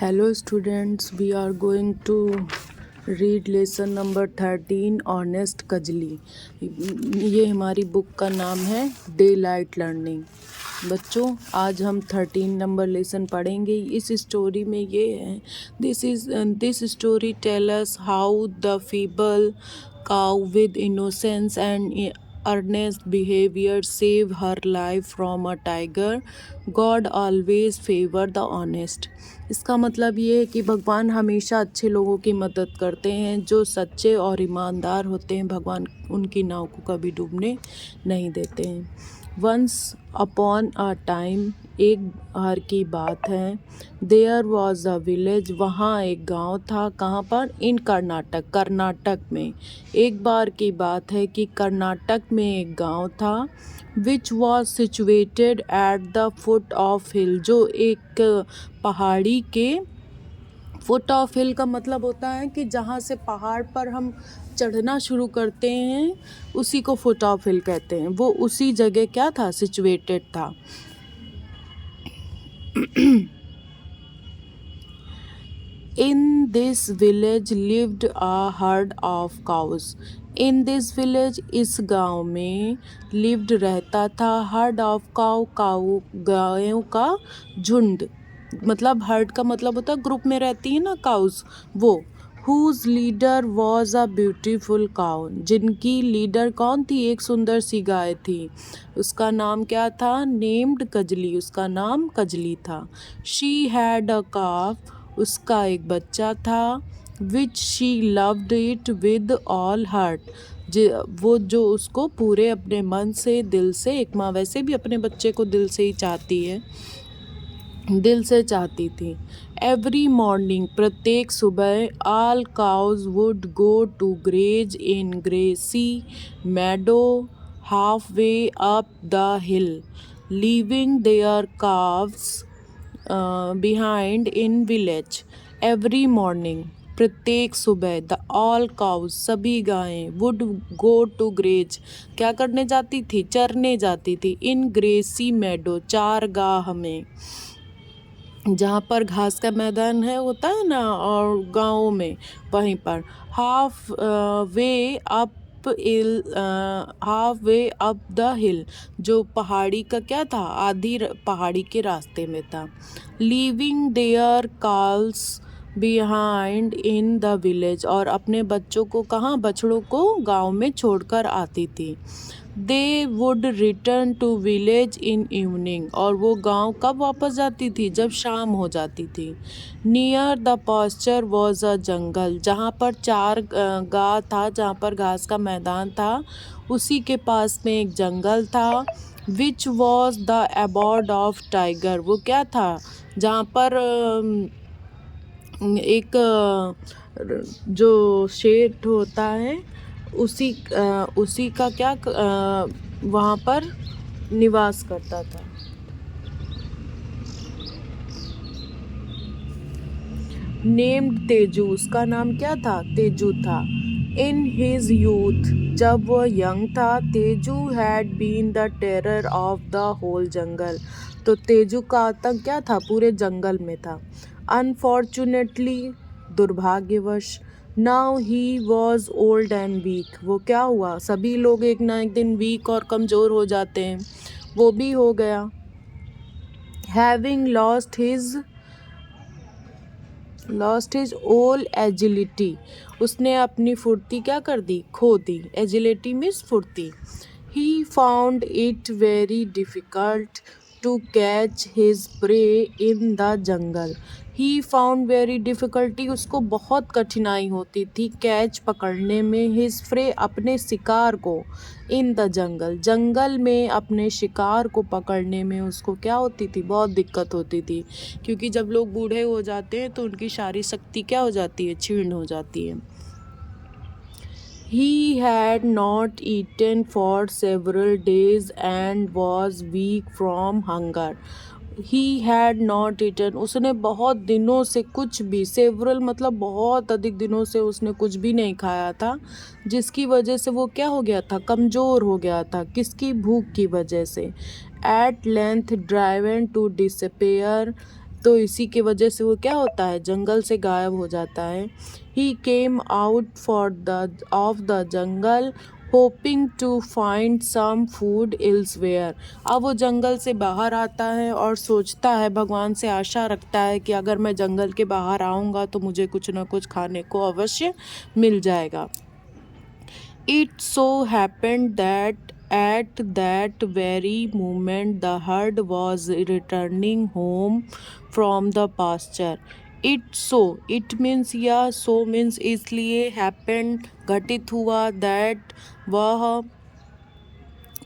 Hello students, we are going to read lesson number 13 honest Kajli. ये हमारी book का नाम है डे लाइट लर्निंग। बच्चों, आज हम 13 नंबर लेसन पढ़ेंगे। इस स्टोरी में ये है, this story tell us how the feeble cow with innocence and earnest behavior save her life from a tiger. God always favor the honest. इसका मतलब ये है कि भगवान हमेशा अच्छे लोगों की मदद करते हैं। जो सच्चे और ईमानदार होते हैं, भगवान उनकी नाव को कभी डूबने नहीं देते हैं। वंस अपॉन अ टाइम, एक बार की बात है, देयर वॉज अ विलेज, वहाँ एक गांव था। कहाँ पर? इन कर्नाटक, कर्नाटक में। एक बार की बात है कि कर्नाटक में एक गांव था, which was situated at the foot of hill, जो एक पहाड़ी के फुट ऑफ हिल का मतलब होता है कि जहाँ से पहाड़ पर हम चढ़ना शुरू करते हैं, उसी को फुट ऑफ हिल कहते हैं। वो उसी जगह क्या था? सिचुएटेड था। In this village lived a herd of cows. In this village, इस गांव में lived रहता था, herd of cow, गायों का झुंड। मतलब हर्ड का मतलब होता है ग्रुप में रहती है ना काउस, वो। Whose leader was a beautiful cow, जिनकी लीडर कौन थी? एक सुंदर सी गाय थी। उसका नाम क्या था? नेम्ड कजली, उसका नाम कजली था। She had a calf, उसका एक बच्चा था, which she loved it with all heart, वो जो उसको पूरे अपने मन से, दिल से, एक माँ वैसे भी अपने बच्चे को दिल से ही चाहती है, दिल से चाहती थी। एवरी मॉर्निंग, प्रत्येक सुबह, all cows would go to graze in grassy meadow half way up the hill, leaving their calves behind in village. Every morning, प्रत्येक सुबह, द ऑल काउज, सभी गायें, वुड गो टू ग्रेज, क्या करने जाती थी? चरने जाती थी। इन ग्रेसी मेडो, चारगाह में, जहाँ पर घास का मैदान है होता है ना, और गाँवों में, वहीं पर। Half way up half way up the हिल, जो पहाड़ी का क्या था? आधी पहाड़ी के रास्ते में था। Leaving their calls behind in the village, और अपने बच्चों को कहाँ? बछड़ों को गांव में छोड़कर आती थी। They would return to village in evening, और वो गांव कब वापस जाती थी? जब शाम हो जाती थी। Near the pasture was a jungle, जहाँ पर चार गाह था, जहाँ पर घास का मैदान था, उसी के पास में एक जंगल था। Which was the abode of tiger, वो क्या था? जहाँ पर एक जो शेर होता है, उसी का क्या वहाँ पर निवास करता था। नेम्ड तेजू, उसका नाम क्या था? तेजू था। इन हिज यूथ, जब वह यंग था, Teju had been the terror of the whole jungle, तो तेजू का आतंक क्या था? पूरे जंगल में था। अनफॉर्चुनेटली, दुर्भाग्यवश, now he was old and weak, वो क्या हुआ? सभी लोग एक ना एक दिन वीक और कमज़ोर हो जाते हैं, वो भी हो गया। हैविंग लॉस्ट हिज ओल एजिलिटी, उसने अपनी फुर्ती क्या कर दी? खो दी। एजिलिटी मीन्स फुर्ती। He found it very difficult to catch his prey in the jungle. He found very difficulty, उसको बहुत कठिनाई होती थी कैच, पकड़ने में, हिज प्रे, अपने शिकार को, इन द जंगल, जंगल में अपने शिकार को पकड़ने में उसको क्या होती थी? बहुत दिक्कत होती थी, क्योंकि जब लोग बूढ़े हो जाते हैं तो उनकी सारी शक्ति क्या हो जाती है? क्षीण हो जाती है। He had not eaten for several days and was weak from hunger. He had not eaten, उसने बहुत दिनों से कुछ भी, सेवरल मतलब बहुत अधिक दिनों से उसने कुछ भी नहीं खाया था, जिसकी वजह से वो क्या हो गया था? कमज़ोर हो गया था। किसकी? भूख की वजह से। At length driven to despair, तो इसी के वजह से वो क्या होता है, जंगल से गायब हो जाता है। He came out for the of the jungle hoping to find some food elsewhere. अब वो जंगल से बाहर आता है और सोचता है, भगवान से आशा रखता है कि अगर मैं जंगल के बाहर आऊँगा तो मुझे कुछ ना कुछ खाने को अवश्य मिल जाएगा। It so happened that at that very moment the herd was returning home from the pasture. It means यह so means इसलिए happened घटित हुआ that वह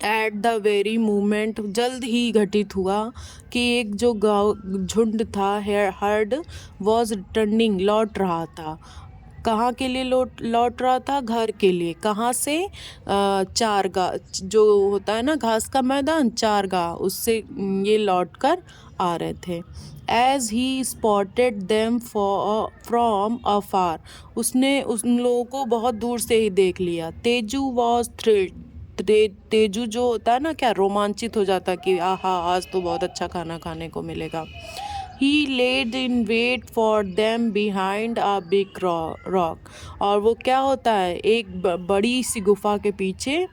एट द वेरी मोमेंट जल्द ही घटित हुआ कि एक जो गाँव झुंड था, हर्ड वॉज रिटर्निंग लौट रहा था। कहाँ के लिए लौट रहा था, घर के लिए। कहाँ से, चारगाह जो होता है ना, घास का मैदान, चारगाह, उससे ये लौट कर आ रहे थे। As he spotted them from afar, उसने उन लोगों को बहुत दूर से ही देख लिया। तेजू वॉज थ्रिल्ड, तेजू जो होता है ना, क्या रोमांचित हो जाता कि आहा आज तो बहुत अच्छा खाना खाने को मिलेगा। He laid in wait for them behind a big rock, और वो क्या होता है, एक बड़ी सी गुफा के पीछे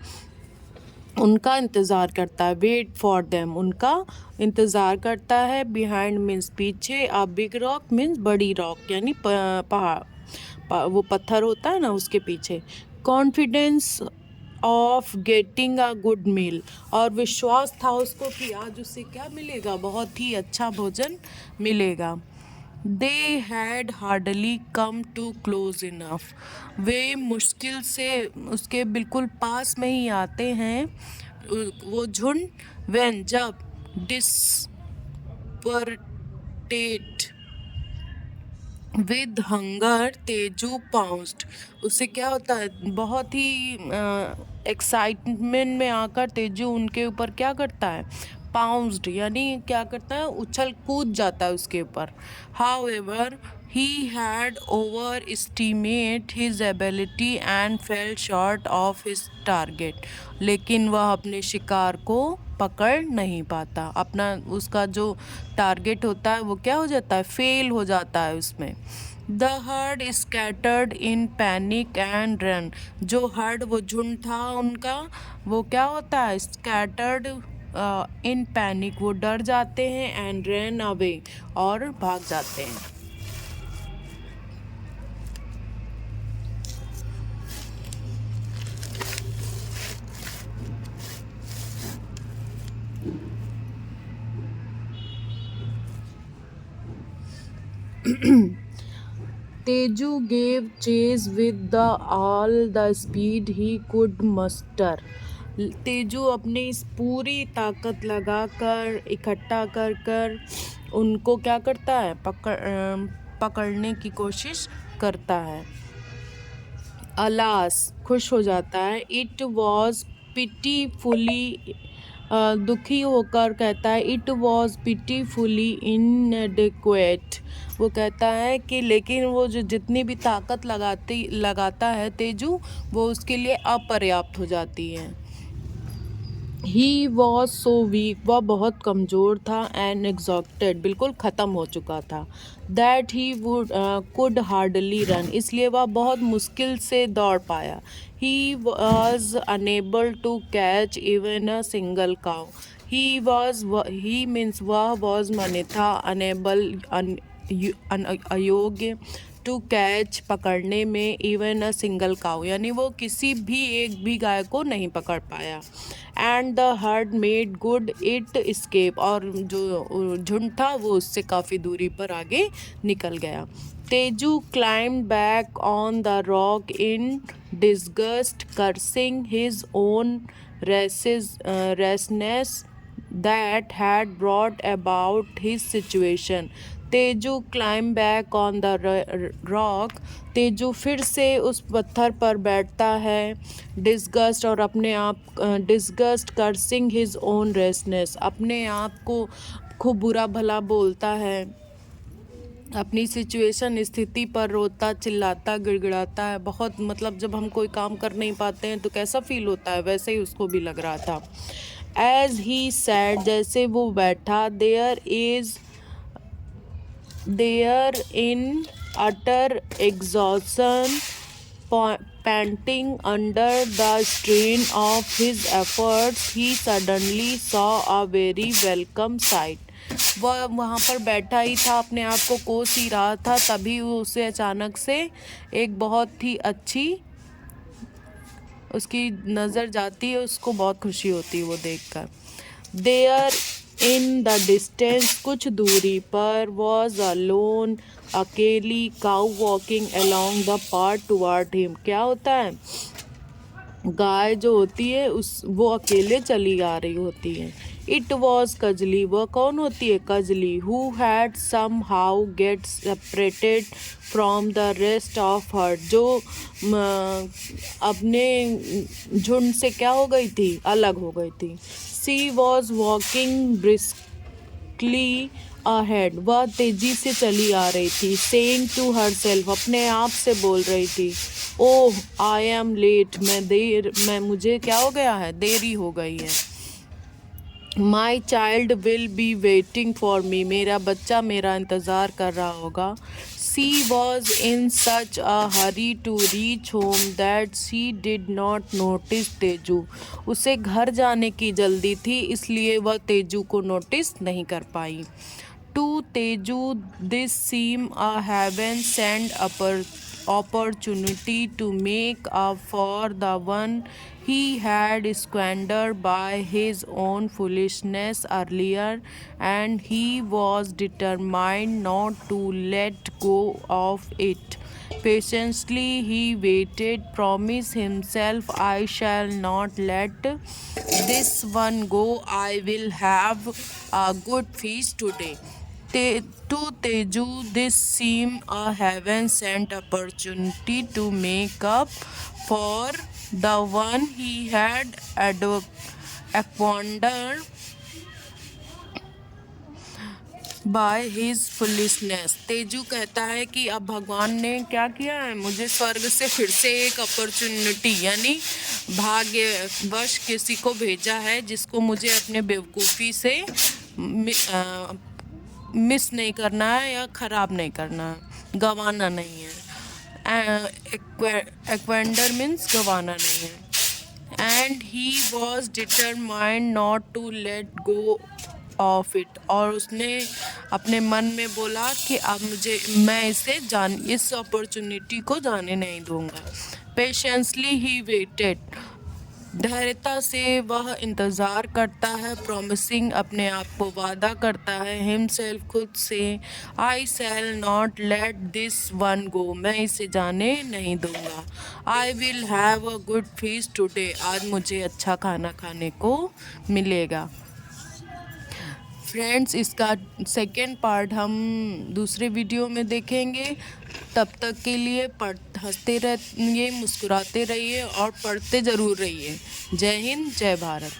उनका इंतज़ार करता है। वेट फॉर देम, उनका इंतज़ार करता है। बिहाइंड मीन्स पीछे, आ बिग रॉक मीन्स बड़ी रॉक, यानी पहाड़, वो पत्थर होता है ना, उसके पीछे। Confidence of getting a good meal, और विश्वास था उसको कि आज उसे क्या मिलेगा, बहुत ही अच्छा भोजन मिलेगा। They had hardly come to close enough, वे मुश्किल से उसके बिल्कुल पास में ही आते हैं वो झुंड। व्हेन जब, डिस्परटेट विद हंगर तेजू पाउंस्ड, उससे क्या होता है, बहुत ही एक्साइटमेंट में आकर तेजू उनके ऊपर क्या करता है, पाउंस्ड यानी क्या करता है, उछल कूद जाता है उसके ऊपर। However he had over estimate his ability and fail short of his target, लेकिन वह अपने शिकार को पकड़ नहीं पाता। अपना उसका जो टारगेट होता है वो क्या हो जाता है, फेल हो जाता है उसमें। The heard scattered in panic and run, जो हर्ड वो झुंड था उनका, वो क्या होता है, स्कैटर्ड इन पैनिक, वो डर जाते हैं, एंड रन अवे, और भाग जाते हैं। Tezu gave chase with all the speed he could muster. Tezu अपनी इस पूरी ताकत लगाकर, इकट्ठा कर कर उनको क्या करता है, पकड़ने की कोशिश करता है। अलास, खुश हो जाता है। इट वॉज पिटीफुली, दुखी होकर कहता है, इट वॉज पिटीफुली इनएडिक्वेट, वो कहता है कि लेकिन वो जो जितनी भी ताकत लगाता है तेजू, वो उसके लिए अपर्याप्त हो जाती है। ही वॉज सो वीक, वह बहुत कमज़ोर था, एंड एग्जॉक्टेड, बिल्कुल ख़त्म हो चुका था। That he would could hardly run, इसलिए वह बहुत मुश्किल से दौड़ पाया। He was unable to catch even a single cow, he means वह वॉज माने था, अनेबल अयोग्य, टू कैच पकड़ने में, इवन अ सिंगल काउ यानी वो किसी भी एक भी गाय को नहीं पकड़ पाया। And the herd made good it escape, और जो झुंड था वो उससे काफ़ी दूरी पर आगे निकल गया। Teju climbed back on the rock in disgust, cursing his own rashness that had brought about his situation. Teju climb back on the rock, Teju फिर से उस पत्थर पर बैठता है। डिस्गस्ट, और अपने आप डिस्गस्ट, कर्सिंग हिज ओन रेसनेस, अपने आप को खूब बुरा भला बोलता है, अपनी सिचुएशन स्थिति पर रोता चिल्लाता गिड़गिड़ाता है। बहुत मतलब जब हम कोई काम कर नहीं पाते हैं तो कैसा फील होता है, वैसे ही उसको भी लग रहा था। एज ही सैड, जैसे वो बैठा, there is There, in utter exhaustion, panting under the strain of his efforts, he suddenly saw a very welcome sight. वह वहाँ पर बैठा ही था, अपने आप को कोस ही रहा था, तभी उसे अचानक से एक बहुत ही अच्छी उसकी नज़र जाती है, उसको बहुत खुशी होती है वो देखकर। देयर इन द डिस्टेंस, कुछ दूरी पर, वॉज अ लोन, अकेली cow walking along the path toward him. क्या होता है, गाय जो होती है वो अकेले चली आ रही होती है। इट वॉज कजली, वह कौन होती है, Kajli, who had somehow get separated from the rest of herd, जो अपने झुंड से क्या हो गई थी, अलग हो गई थी। सी वॉज वॉकिंग ब्रिस्कली अहेड, वह तेजी से चली आ रही थी। सेइंग टू हरसेल्फ, अपने आप से बोल रही थी, ओह आई एम लेट, मैं मुझे क्या हो गया है, देरी हो गई है। My child will be waiting for me, मेरा बच्चा मेरा इंतज़ार कर रहा होगा। She was in such a hurry to reach home that she did not notice Teju, उसे घर जाने की जल्दी थी, इसलिए वह तेजू को नोटिस नहीं कर पाई। To Teju, this seemed a heaven-sent opportunity to make up for the one he had squandered by his own foolishness earlier, and he was determined not to let go of it. Patiently he waited, promised himself, I shall not let this one go. I will have a good feast today. To Teju, this seemed a heaven-sent opportunity to make up for the one he had acquired by his foolishness. Teju कहता है कि अब भगवान ने क्या किया है, मुझे स्वर्ग से फिर से एक अपॉर्चुनिटी यानी भाग्यवश किसी को भेजा है, जिसको मुझे अपने बेवकूफ़ी से मिस नहीं करना है या ख़राब नहीं करना है, गंवाना नहीं है। एक्वेंडर मीन्स गंवाना नहीं है। And he was determined not to let go of it, और उसने अपने मन में बोला कि अब मैं इस अपॉर्चुनिटी को जाने नहीं दूंगा। पेशेंसली ही वेटेड, धैर्यता से वह इंतज़ार करता है। प्रॉमिसिंग, अपने आप को वादा करता है। हिमसेल्फ, खुद से, I shall not let this one go, मैं इसे जाने नहीं दूंगा। I will have a good feast today, आज मुझे अच्छा खाना खाने को मिलेगा। फ्रेंड्स, इसका सेकेंड पार्ट हम दूसरे वीडियो में देखेंगे। तब तक के लिए हंसते रहिए, मुस्कुराते रहिए और पढ़ते ज़रूर रहिए। जय हिंद, जय भारत।